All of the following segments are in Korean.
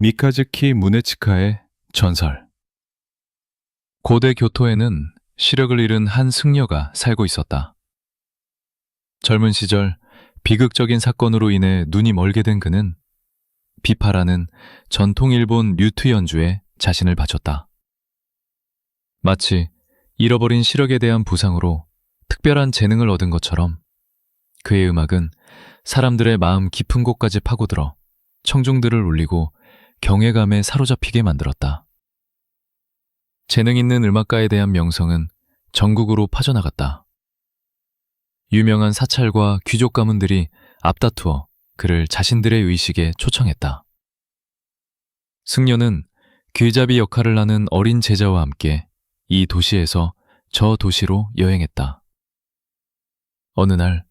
미카즈키 무네치카의 전설. 고대 교토에는 시력을 잃은 한 승려가 살고 있었다. 젊은 시절 비극적인 사건으로 인해 눈이 멀게 된 그는 비파라는 전통 일본 류트 연주에 자신을 바쳤다. 마치 잃어버린 시력에 대한 보상으로 특별한 재능을 얻은 것처럼 그의 음악은 사람들의 마음 깊은 곳까지 파고들어 청중들을 울리고 경외감에 사로잡히게 만들었다. 재능 있는 음악가에 대한 명성은 전국으로 퍼져나갔다. 유명한 사찰과 귀족 가문들이 앞다투어 그를 자신들의 의식에 초청했다. 승려는 길잡이 역할을 하는 어린 제자와 함께 이 도시에서 저 도시로 여행했다. 어느 날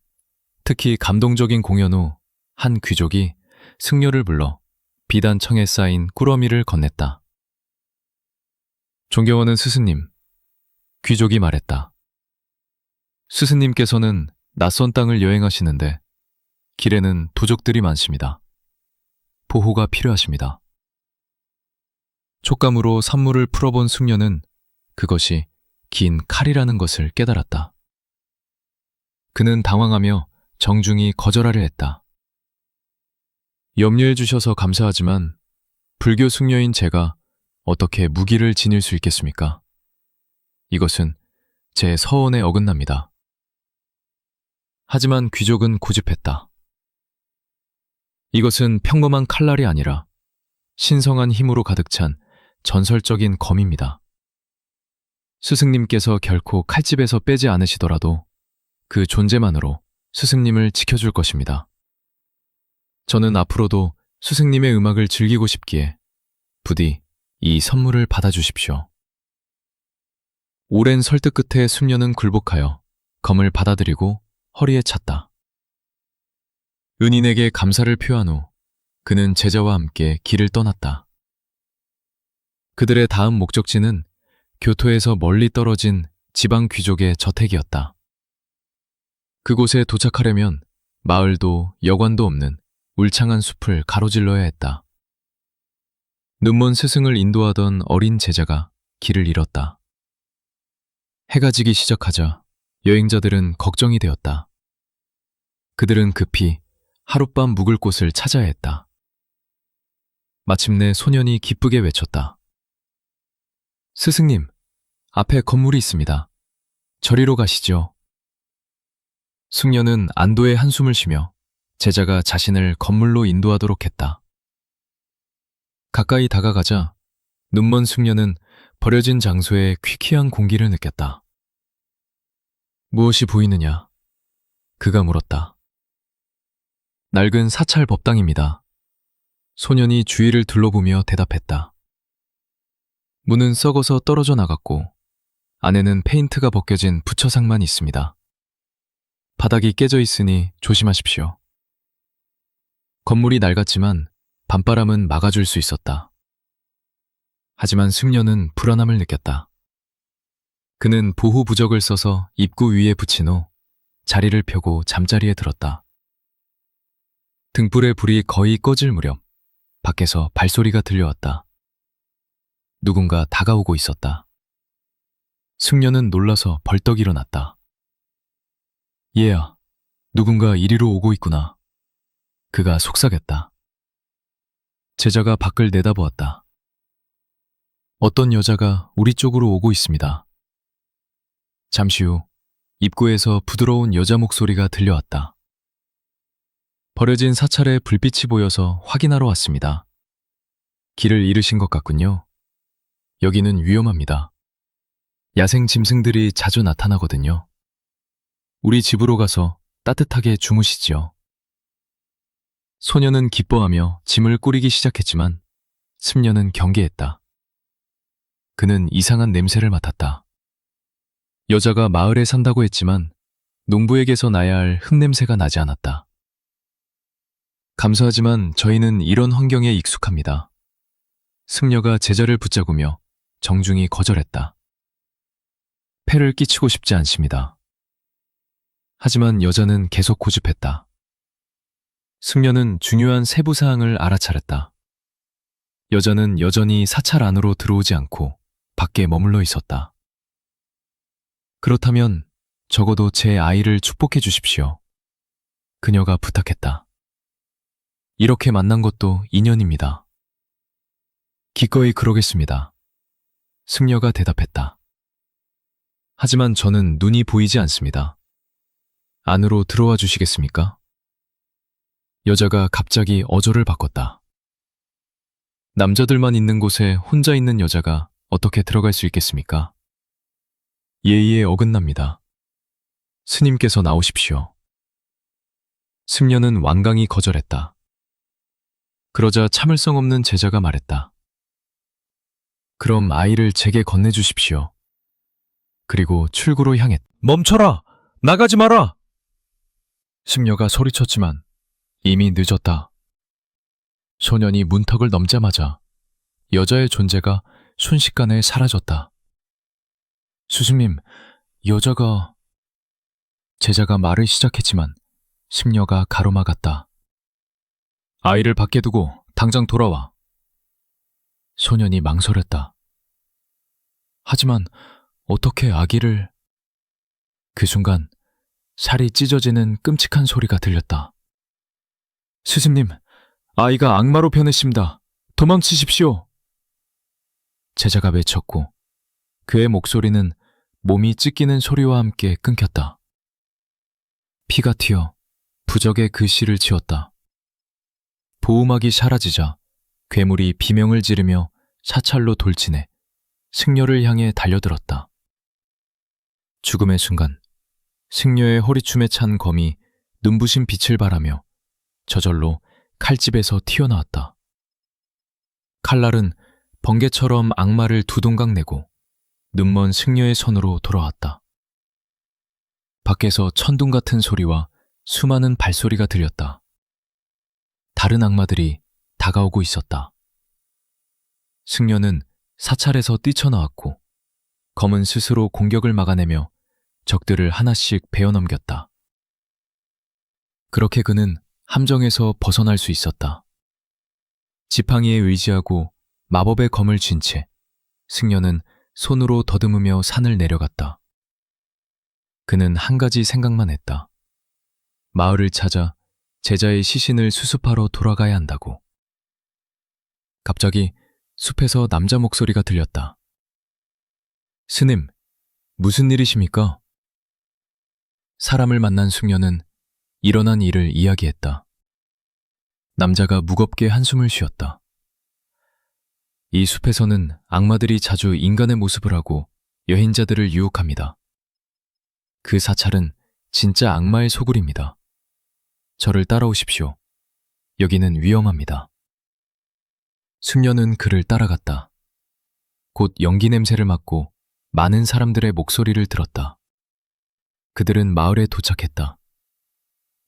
특히 감동적인 공연 후 한 귀족이 승려를 불러 비단청에 쌓인 꾸러미를 건넸다. 존경하는 스승님, 귀족이 말했다. 스승님께서는 낯선 땅을 여행하시는데 길에는 부족들이 많습니다. 보호가 필요하십니다. 촉감으로 산물을 풀어본 승려는 그것이 긴 칼이라는 것을 깨달았다. 그는 당황하며 정중히 거절하려 했다. 염려해 주셔서 감사하지만 불교 승려인 제가 어떻게 무기를 지닐 수 있겠습니까? 이것은 제 서원에 어긋납니다. 하지만 귀족은 고집했다. 이것은 평범한 칼날이 아니라 신성한 힘으로 가득 찬 전설적인 검입니다. 스승님께서 결코 칼집에서 빼지 않으시더라도 그 존재만으로 스승님을 지켜줄 것입니다. 저는 앞으로도 스승님의 음악을 즐기고 싶기에 부디 이 선물을 받아주십시오. 오랜 설득 끝에 승려는 굴복하여 검을 받아들이고 허리에 찼다. 은인에게 감사를 표한 후 그는 제자와 함께 길을 떠났다. 그들의 다음 목적지는 교토에서 멀리 떨어진 지방 귀족의 저택이었다. 그곳에 도착하려면 마을도 여관도 없는 울창한 숲을 가로질러야 했다. 눈먼 스승을 인도하던 어린 제자가 길을 잃었다. 해가 지기 시작하자 여행자들은 걱정이 되었다. 그들은 급히 하룻밤 묵을 곳을 찾아야 했다. 마침내 소년이 기쁘게 외쳤다. 스승님, 앞에 건물이 있습니다. 저리로 가시죠. 승려는 안도의 한숨을 쉬며 제자가 자신을 건물로 인도하도록 했다. 가까이 다가가자 눈먼 승려는 버려진 장소에 퀴퀴한 공기를 느꼈다. 무엇이 보이느냐? 그가 물었다. 낡은 사찰 법당입니다. 소년이 주위를 둘러보며 대답했다. 문은 썩어서 떨어져 나갔고 안에는 페인트가 벗겨진 부처상만 있습니다. 바닥이 깨져 있으니 조심하십시오. 건물이 낡았지만 밤바람은 막아줄 수 있었다. 하지만 승려는 불안함을 느꼈다. 그는 보호 부적을 써서 입구 위에 붙인 후 자리를 펴고 잠자리에 들었다. 등불의 불이 거의 꺼질 무렵 밖에서 발소리가 들려왔다. 누군가 다가오고 있었다. 승려는 놀라서 벌떡 일어났다. 얘야, 누군가 이리로 오고 있구나. 그가 속삭였다. 제자가 밖을 내다보았다. 어떤 여자가 우리 쪽으로 오고 있습니다. 잠시 후 입구에서 부드러운 여자 목소리가 들려왔다. 버려진 사찰에 불빛이 보여서 확인하러 왔습니다. 길을 잃으신 것 같군요. 여기는 위험합니다. 야생 짐승들이 자주 나타나거든요. 우리 집으로 가서 따뜻하게 주무시지요. 소녀는 기뻐하며 짐을 꾸리기 시작했지만 승려는 경계했다. 그는 이상한 냄새를 맡았다. 여자가 마을에 산다고 했지만 농부에게서 나야 할 흙냄새가 나지 않았다. 감사하지만 저희는 이런 환경에 익숙합니다. 승려가 제자를 붙잡으며 정중히 거절했다. 폐를 끼치고 싶지 않습니다. 하지만 여자는 계속 고집했다. 승려는 중요한 세부 사항을 알아차렸다. 여자는 여전히 사찰 안으로 들어오지 않고 밖에 머물러 있었다. 그렇다면 적어도 제 아이를 축복해 주십시오. 그녀가 부탁했다. 이렇게 만난 것도 인연입니다. 기꺼이 그러겠습니다. 승려가 대답했다. 하지만 저는 눈이 보이지 않습니다. 안으로 들어와 주시겠습니까? 여자가 갑자기 어조를 바꿨다. 남자들만 있는 곳에 혼자 있는 여자가 어떻게 들어갈 수 있겠습니까? 예의에 어긋납니다. 스님께서 나오십시오. 승려는 완강히 거절했다. 그러자 참을성 없는 제자가 말했다. 그럼 아이를 제게 건네주십시오. 그리고 출구로 향했다. 멈춰라! 나가지 마라! 승려가 소리쳤지만 이미 늦었다. 소년이 문턱을 넘자마자 여자의 존재가 순식간에 사라졌다. 스승님, 여자가... 제자가 말을 시작했지만 승려가 가로막았다. 아이를 밖에 두고 당장 돌아와. 소년이 망설였다. 하지만 어떻게 아기를... 그 순간 살이 찢어지는 끔찍한 소리가 들렸다. 스승님, 아이가 악마로 변했습니다. 도망치십시오. 제자가 외쳤고 그의 목소리는 몸이 찢기는 소리와 함께 끊겼다. 피가 튀어 부적의 글씨를 지었다. 보호막이 사라지자 괴물이 비명을 지르며 사찰로 돌진해 승려를 향해 달려들었다. 죽음의 순간 승려의 허리춤에 찬 검이 눈부신 빛을 발하며 저절로 칼집에서 튀어나왔다. 칼날은 번개처럼 악마를 두 동강 내고 눈먼 승려의 손으로 돌아왔다. 밖에서 천둥 같은 소리와 수많은 발소리가 들렸다. 다른 악마들이 다가오고 있었다. 승려는 사찰에서 뛰쳐나왔고 검은 스스로 공격을 막아내며 적들을 하나씩 베어넘겼다. 그렇게 그는 함정에서 벗어날 수 있었다. 지팡이에 의지하고 마법의 검을 쥔 채 승려는 손으로 더듬으며 산을 내려갔다. 그는 한 가지 생각만 했다. 마을을 찾아 제자의 시신을 수습하러 돌아가야 한다고. 갑자기 숲에서 남자 목소리가 들렸다. 스님, 무슨 일이십니까? 사람을 만난 승려는 일어난 일을 이야기했다. 남자가 무겁게 한숨을 쉬었다. 이 숲에서는 악마들이 자주 인간의 모습을 하고 여행자들을 유혹합니다. 그 사찰은 진짜 악마의 소굴입니다. 저를 따라오십시오. 여기는 위험합니다. 승려는 그를 따라갔다. 곧 연기 냄새를 맡고 많은 사람들의 목소리를 들었다. 그들은 마을에 도착했다.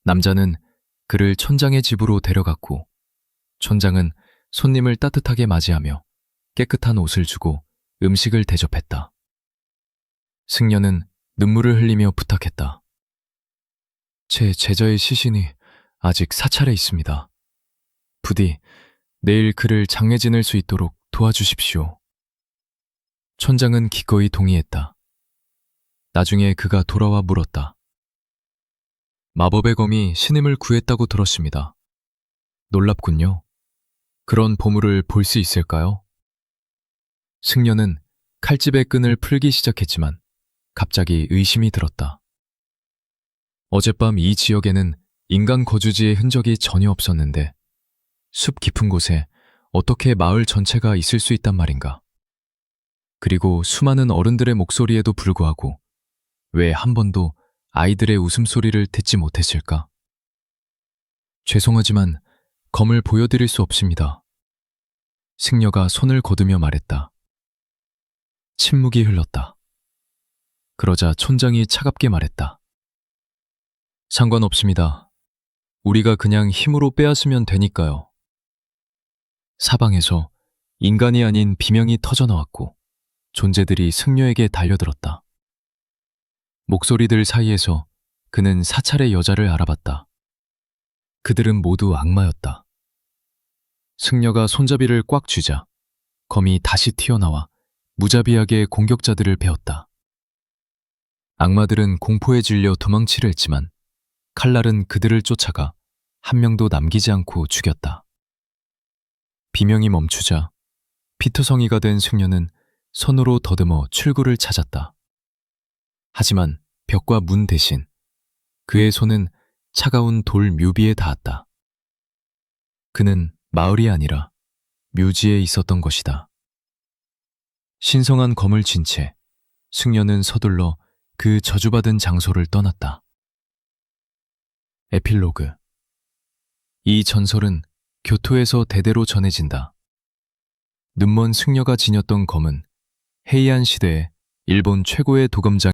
남자는 그를 촌장의 집으로 데려갔고 촌장은 손님을 따뜻하게 맞이하며 깨끗한 옷을 주고 음식을 대접했다. 승려는 눈물을 흘리며 부탁했다. 제 제자의 시신이 아직 사찰에 있습니다. 부디 내일 그를 장례 지낼 수 있도록 도와주십시오. 촌장은 기꺼이 동의했다. 나중에 그가 돌아와 물었다. 마법의 검이 신임을 구했다고 들었습니다. 놀랍군요. 그런 보물을 볼 수 있을까요? 승려는 칼집의 끈을 풀기 시작했지만 갑자기 의심이 들었다. 어젯밤 이 지역에는 인간 거주지의 흔적이 전혀 없었는데 숲 깊은 곳에 어떻게 마을 전체가 있을 수 있단 말인가? 그리고 수많은 어른들의 목소리에도 불구하고 왜 한 번도 아이들의 웃음소리를 듣지 못했을까? 죄송하지만 검을 보여드릴 수 없습니다. 승려가 손을 거두며 말했다. 침묵이 흘렀다. 그러자 촌장이 차갑게 말했다. 상관없습니다. 우리가 그냥 힘으로 빼앗으면 되니까요. 사방에서 인간이 아닌 비명이 터져나왔고 존재들이 승려에게 달려들었다. 목소리들 사이에서 그는 사찰의 여자를 알아봤다. 그들은 모두 악마였다. 승려가 손잡이를 꽉 쥐자 검이 다시 튀어나와 무자비하게 공격자들을 베었다. 악마들은 공포에 질려 도망치려 했지만 칼날은 그들을 쫓아가 한 명도 남기지 않고 죽였다. 비명이 멈추자 피투성이가 된 승려는 손으로 더듬어 출구를 찾았다. 하지만 벽과 문 대신 그의 손은 차가운 돌 묘비에 닿았다. 그는 마을이 아니라 묘지에 있었던 것이다. 신성한 검을 쥔 채 승려는 서둘러 그 저주받은 장소를 떠났다. 에필로그. 이 전설은 교토에서 대대로 전해진다. 눈먼 승려가 지녔던 검은 헤이안 시대의 일본 최고의 도검장